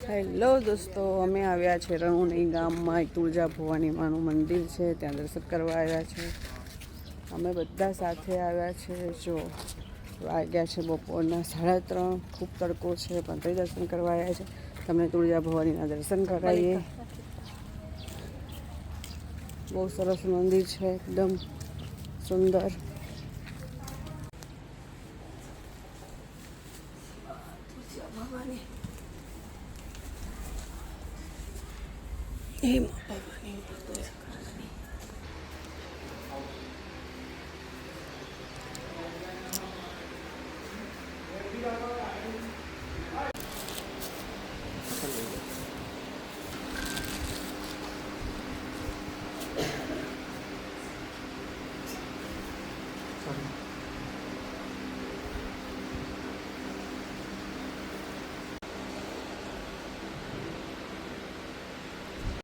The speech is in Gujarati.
હેલો દોસ્તો, અમે આવ્યા છે રણુની ગામમાં એક તુળજા ભવાની માનું મંદિર છે, ત્યાં દર્શન કરવા આવ્યા છે. અમે બધા સાથે આવ્યા છે. જો વાગ્યા છે બપોરના 3:30. ખૂબ તડકો છે પણ તોય દર્શન કરવા આવ્યા છે. તમને તુળજા ભવાનીના દર્શન કરાવીએ. બહુ સરસ મંદિર છે, એકદમ સુંદર. ભવાની હે ભવાની